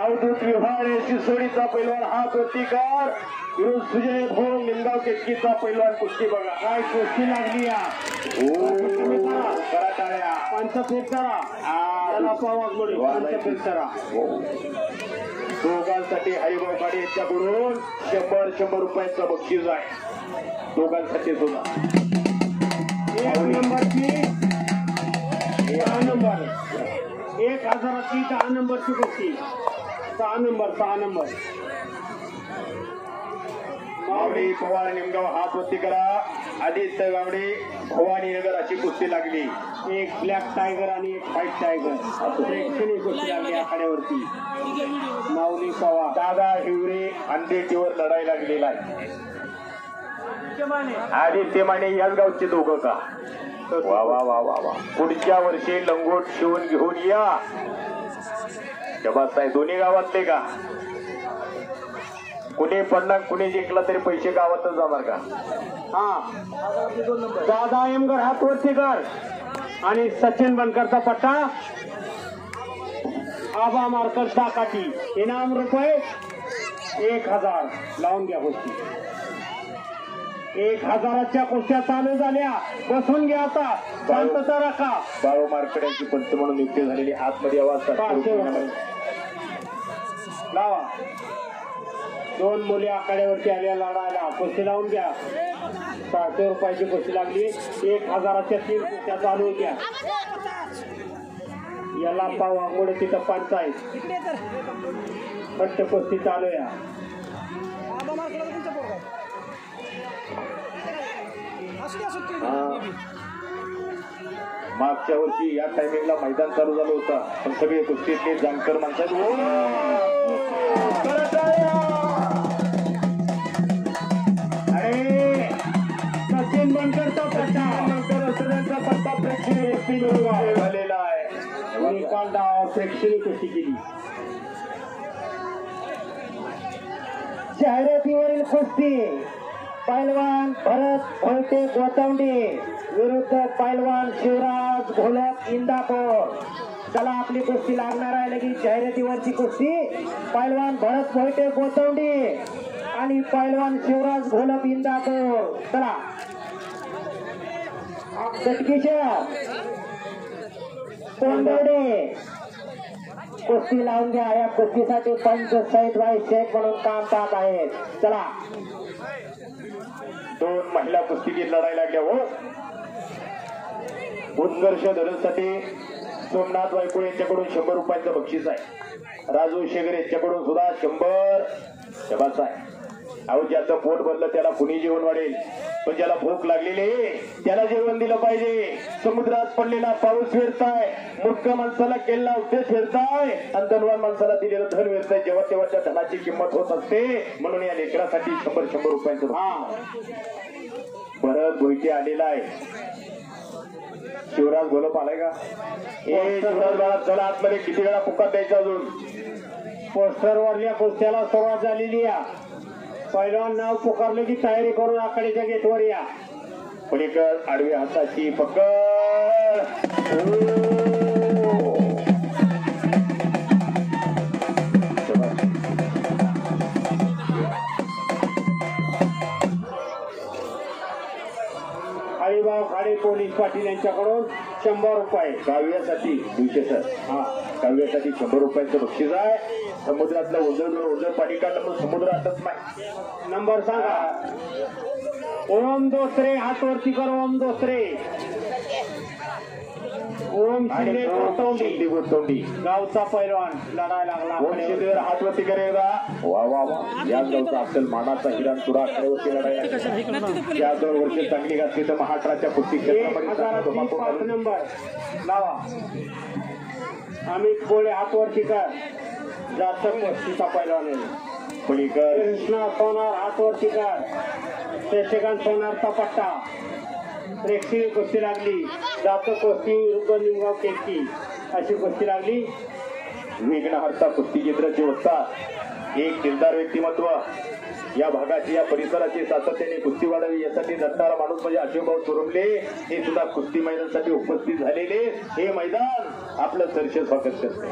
अवधूत विभाने सिसोडीचा पैलवान हा प्रतिकार विरुद्ध सुजय भोंग निमगाव केतकीचा पैलवान. कुस्ती बघा काय कुस्ती लागली या. करा टाळ्या. पंचफेक करा. पंचफेक करा. दोघांसाठी हरिभाऊ खाडे यांच्याकडून 100 रुपयाचं बक्षीस आहे दोघांसाठी सुद्धा. 1 नंबरची 6 नंबर 1000ची 10 नंबरची कुस्ती. 6 नंबर मावडी पवार निमगाव हात वरती करा. आदित्य गावडे भवानी नगर अशी कुस्ती लागली. एक ब्लॅक टायगर आणि एक व्हाईट टायगर प्रेक्षणीय कुस्ती लागली आखाड्यावरती. माऊली पवार दादा हिवरे अंधेटीवर लढाई लागलेला आहे. आदित्य माने याच गावचे दोघं का. वा वा वा वा वा. पुढच्या वर्षी लंगोट शिवून घेऊन या. शबास आहे. दोन्ही गावातले का. कुणी पडणार कुणी जिंकला तरी पैसे गावातच जाणार का. हा दादा एमगर हात वरती कर आणि सचिन बनकरचा पट्टा. आबा मार्कर दाकाठी. इनाम रुपये 1000 लावून घ्या. कुस्ती 1000च्या कुस्त्या चालू झाल्या. बसून घ्या आता. शांतता राखा. बाळू मार्कड्यांची पंच म्हणून नियुक्ती झालेली. आतमध्ये आवाज लावा. 2 मुली आखाड्यावरती आल्या लढायला. कुस्ती लावून घ्या. 700 रुपयाची कुस्ती लागली. 1000च्या 3 कुस्त्या चालू घ्या. याला पाव आंघोळ तिथं पंचायत फट्ट कुस्ती चालू या. मागच्या वर्षी या टायमिंगला मैदान चालू झालं होतं पण सगळे कुस्तीतले जानकर माणसं. अरे सचिन बनकरचा पट्टा पट्टा प्रेक्षणीय झालेला आहे. निकाल डाव प्रेक्षणीय कुस्ती केली. जाहिरातीवरील कुस्ती पैलवान भरत भोलटे गोतवंडी विरुद्ध पैलवान शिवराज घोलप इंदापूर. चला आपली कुस्ती लागणार आहे. लगेच जाहिरातीवरची कुस्ती पैलवान भरत भोलटे गोतवंडी आणि पैलवान शिवराज घोलप इंदापूर. चला चटकीच्या तोंडवडे कुस्ती लावून घ्या. या कुस्तीसाठी पंच सईदभाई शेख म्हणून काम पाहत आहेत. चला 2 महिला कुस्तीगीर लढाई लागल्या. हो उत्कर्ष धनुसाठी सोमनाथ वायकुळ यांच्याकडून 100 रुपयाचं बक्षीस आहे. राजू शेगर यांच्याकडून सुद्धा 100 शबास आहे. अहो ज्याचं पोट भरलं त्याला कुणी जेवण वाढेल पण ज्याला भूक लागलेली त्याला जेवण दिलं पाहिजे. समुद्रात पडलेला पाऊस फिरताय. मूर्ख माणसाला केलेला उद्देश फिरताय आणि धनवान माणसाला दिलेलं धन फिरताय. जेव्हा तेव्हा त्या धनाची किंमत होत असते. म्हणून या लेकरासाठी 100 रुपयाचं. भरत भोईटे आलेला आहे. शिवराज घोलप आलाय का. शिवराज चला आतमध्ये किती वेळा पुकार द्यायचा अजून. पोस्टर वरल्या कुस्त्याला सुरुवात झालेली आहे. पहिलवान नाव पुकारले की तयारी करून आकड्याच्या गेटवर या. पलीकड आडव्या हाताची पकड. हरिभाऊ खाडे पोलीस पाटील यांच्याकडून 100 रुपये काव्यासाठी. सर हा काव्यासाठी 100 रुपयाचं बक्षीस आहे. समुद्रातलं ओझर पाणी काढलं पण समुद्र आटत नाही. नंबर सांगा. ओम दोसरे हात वरती कर. ओम दोसरे. ओम शिंदे गोतवंडी गावचा पैलवान लढायला लागला. ओम शिंदे हात वरती करेगा. वा वा वा. या गावचा असेल मानाचा हिरण तुरा आकड्यावरती लढाई. या 2 वर्ष चांगली घातली तर महाराष्ट्राच्या कुस्ती क्षेत्रामध्ये 5 नंबर लावा. अमित गोळे हात वरती कर. जास्त कुस्तीचा पैलवान आहे. कृष्णा सोनार हात वरती कर. शशिकांत सोनारचा पट्टा. प्रेक्षणीय कुस्ती लागली. जास्त कुस्ती विरुद्ध निमगाव केतकी अशी कुस्ती लागली. विघ्नहर्ता कुस्ती केंद्राचे वस्ताद एक दिलदार व्यक्तिमत्व. या भागाची या परिसराची सातत्याने कुस्ती वाढावी यासाठी झटणारा माणूस म्हणजे अशोकभाऊ चोरमले हे सुद्धा कुस्ती मैदानासाठी उपस्थित झालेले. हे मैदान आपलं सरसे स्वागत करते.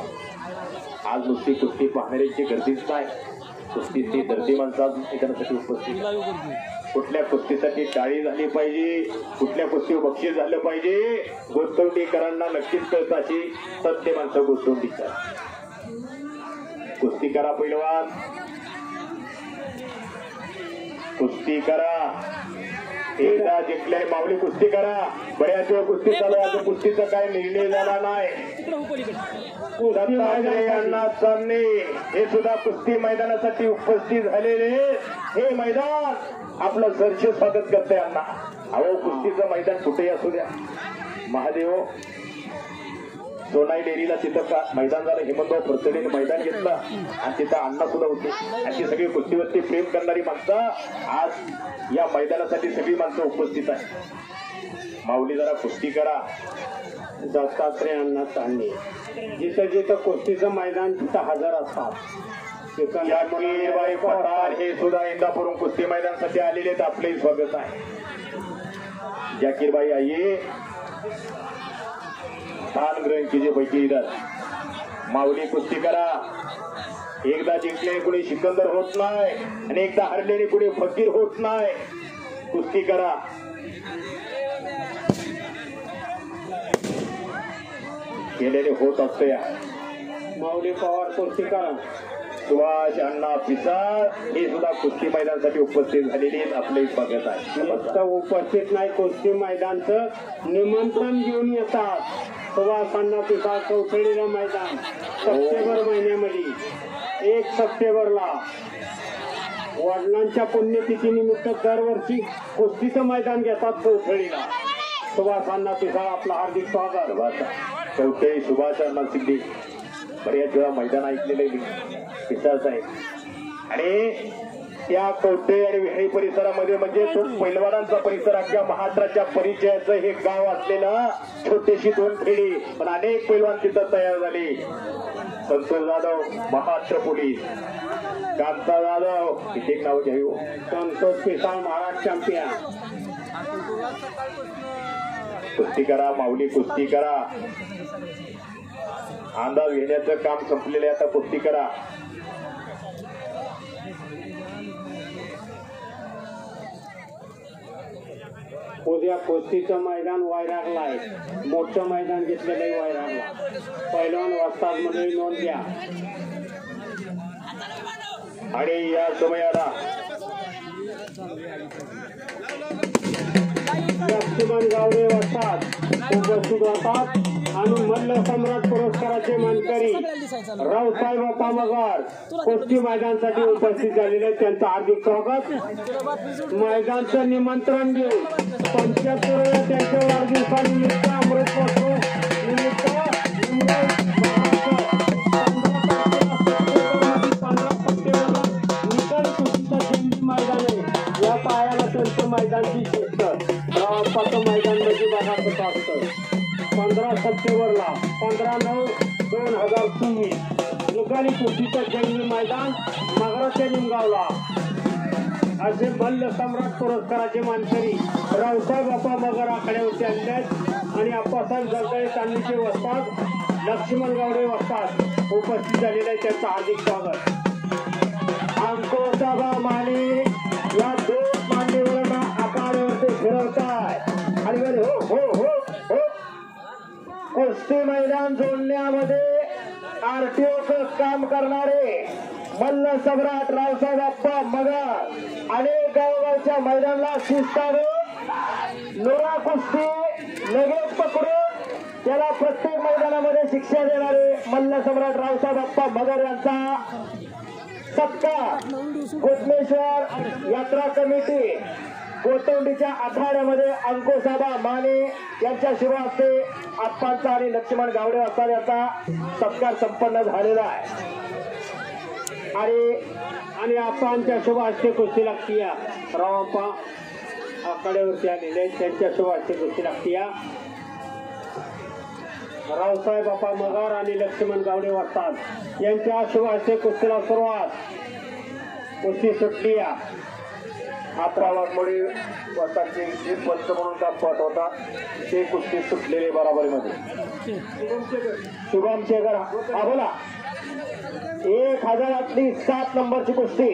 आज नुसती कुस्ती पाहणाऱ्यांची गर्दीच नाही, कुस्तीची दर्दी माणसं मैदानासाठी उपस्थित. कुठल्या कुस्तीसाठी टाळी झाली पाहिजे, कुठल्या कुस्ती बक्षीस झालं पाहिजे, गोष्टवडीकरांना नक्कीच कळत अशी सत्य माणसं गोष्टवडीकर. कुस्ती करा पैलवान, कुस्ती करा. एकदा जिंकले माऊली कुस्ती करा. बऱ्याच वेळ कुस्ती चालू आहे, कुस्तीचा काय निर्णय झाला नाही. अण्णा चांदणे हे सुद्धा कुस्ती मैदानासाठी उपस्थित झालेले हे मैदान आपलं सरसे स्वागत करते अण्णा. अहो कुस्तीचं मैदान कुठेही असू द्या. महादेव सोनाई डेअरीला तिथं मैदान झालं, हेमंतराव फडतडेने मैदान घेतलं आणि तिथं अण्णा सुद्धा होते. अशी सगळी कुस्तीवरती प्रेम करणारी माणसं आज या मैदानासाठी सगळी माणसं उपस्थित आहे. माऊली जरा कुस्ती करा. दत्तात्रय अण्णा चांदणे जिथं जिथं कुस्तीचं मैदान तिथं हजर असतात. जाकीरबाई पठार हे सुद्धा इंदापूरून कुस्ती मैदानासाठी आलेले आहेत, आपले स्वागत आहे. जाकीरबाई आइये स्थान ग्रहण कीजिए बैठी इधर. माऊली कुस्ती करा. एकदा जिंकले कुणी सिकंदर होत नाही आणि एकदा हरलेले कुणी फकीर होत नाही. कुस्ती करा. केलेले होत असते. माऊली पवार कुस्ती करा. सुभाष अण्णा पिसाळ हे सुद्धा कुस्ती मैदानासाठी उपस्थित झालेले आहेत, आपले स्वागत आहे. उपस्थित नाही, कुस्ती मैदानचं निमंत्रण घेऊन येतात. सुभाष अण्णा पिसाळ चौथळीला मैदान सप्टेंबर महिन्यामध्ये 1 सप्टेंबरला वडिलांच्या पुण्यतिथी निमित्त दरवर्षी कुस्तीचं मैदान घेतात चौथळीला. सुभाष अण्णा पिसाळ आपलं हार्दिक स्वागत. चौथळी सुभाष अण्णा सिद्धी बऱ्याच वेळा मैदान ऐकलेले पिसाळ साहेब. आणि त्या कवठे आणि विहारी परिसरामध्ये म्हणजे तो पैलवानांचा परिसर, अख्ख्या महाराष्ट्राच्या परिचयाचं हे गाव असलेलं छोटीशी 2 खेडी, पण अनेक पैलवान तिथं तयार झाले. संतोष जाधव महाराष्ट्र पोलीस, कांता जाधव किती नाव घ्यावी, संतोष पिसाळ महाराष्ट्र चॅम्पियन. कुस्ती करा माऊली, कुस्ती करा. अंदाज घेण्याचं काम संपलेलं आहे, आता कुस्ती करा. उद्या कुस्तीचं मैदान वैरागला आहे, मोठं मैदान घेतलेलं आहे वैरागला. पैलवान वस्ताद मंडळी नोंद घ्या. आणि या समयाला लक्ष्मण गावडे वस्ताद उपस्थित होतात आणि मल्ल सम्राट पुरस्काराचे मानकरी रावसाहेब बाप्पा मगर कुस्ती मैदानासाठी उपस्थित झालेले त्यांचं हार्दिक स्वागत. मैदानचं निमंत्रण देऊन 75 त्यांच्या वाढदिवसानिमित्त अमृत महोत्सव निमित्त निकल कुस्तीचं जंगी मैदान आहे. या पायाला त्यांचं मैदानची शिस्त रावपाचं मैदान म्हणजे बघायचं असतं. 15 सप्टेंबरला 15/9/2024 निकाली कुस्तीचं जंगी मैदान मगराच्या निमगावला. असे मल्ल सम्राट पुरस्काराचे मानकरी रावसाहेब बाप्पा मगर आखाड्यावरती आलेले आहेत आणि आप्पासाहेब जगदाळे चांदणीचे वस्ताद लक्ष्मण गावडे वस्ताद उपस्थित झालेले आहेत, त्यांचं हार्दिक स्वागत. अंकोसाबा माने या 2 मान्यवरांना आखाड्यावरती फिरवताय आणि हो हो हो हो कुस्ती मैदान जोडण्यामध्ये आरटीओचं काम करणारे मल्ल सम्राट रावसाहेब बाप्पा मगर अनेक गावगावच्या मैदानाला शिस्तावून लोरा कुस्ती लगेच पकडून त्याला प्रत्येक मैदानामध्ये शिक्षा देणारे मल्ल सम्राट रावसाहेब बाप्पा मगर यांचा सत्कार कोटमेश्वर यात्रा कमिटी कोतवंडीच्या आखाड्यामध्ये अंकुसाबा माने यांच्या शुभ हस्ते आप्पांचा आणि लक्ष्मण गावडे वस्ताद यांचा सत्कार संपन्न झालेला आहे. आणि आप्पांच्या शुभ हस्ते कुस्ती लागती. रावप्पा आखाड्यावरती आलेले त्यांच्या शुभ हस्ते कुस्ती लागती. रावसाहेब बाप्पा मगर आणि लक्ष्मण गावडे वस्ताद यांच्या शुभ हस्ते कुस्तीला सुरुवात. कुस्ती सुटली. अकरा वाघमोडी वस्तादचे जे पंच म्हणून काम पट होता ते कुस्ती सुटलेले बराबरीमध्ये. शुभम शेखर हा बोला. 1000 7 नंबरची कुस्ती.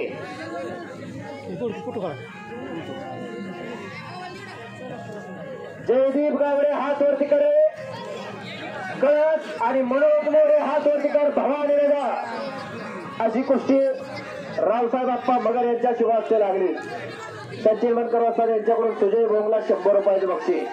जयदीप गावडे हात वरती करे, कळस आणि मनोज मोरे हात वरती कर, भवानी नगर अशी कुस्ती रावसाहेब आप्पा मगर यांच्या शिवास्ते लागली. सचिन बनकर यांच्याकडून सुजय भोंगला 100 रुपयाचे बक्षीस.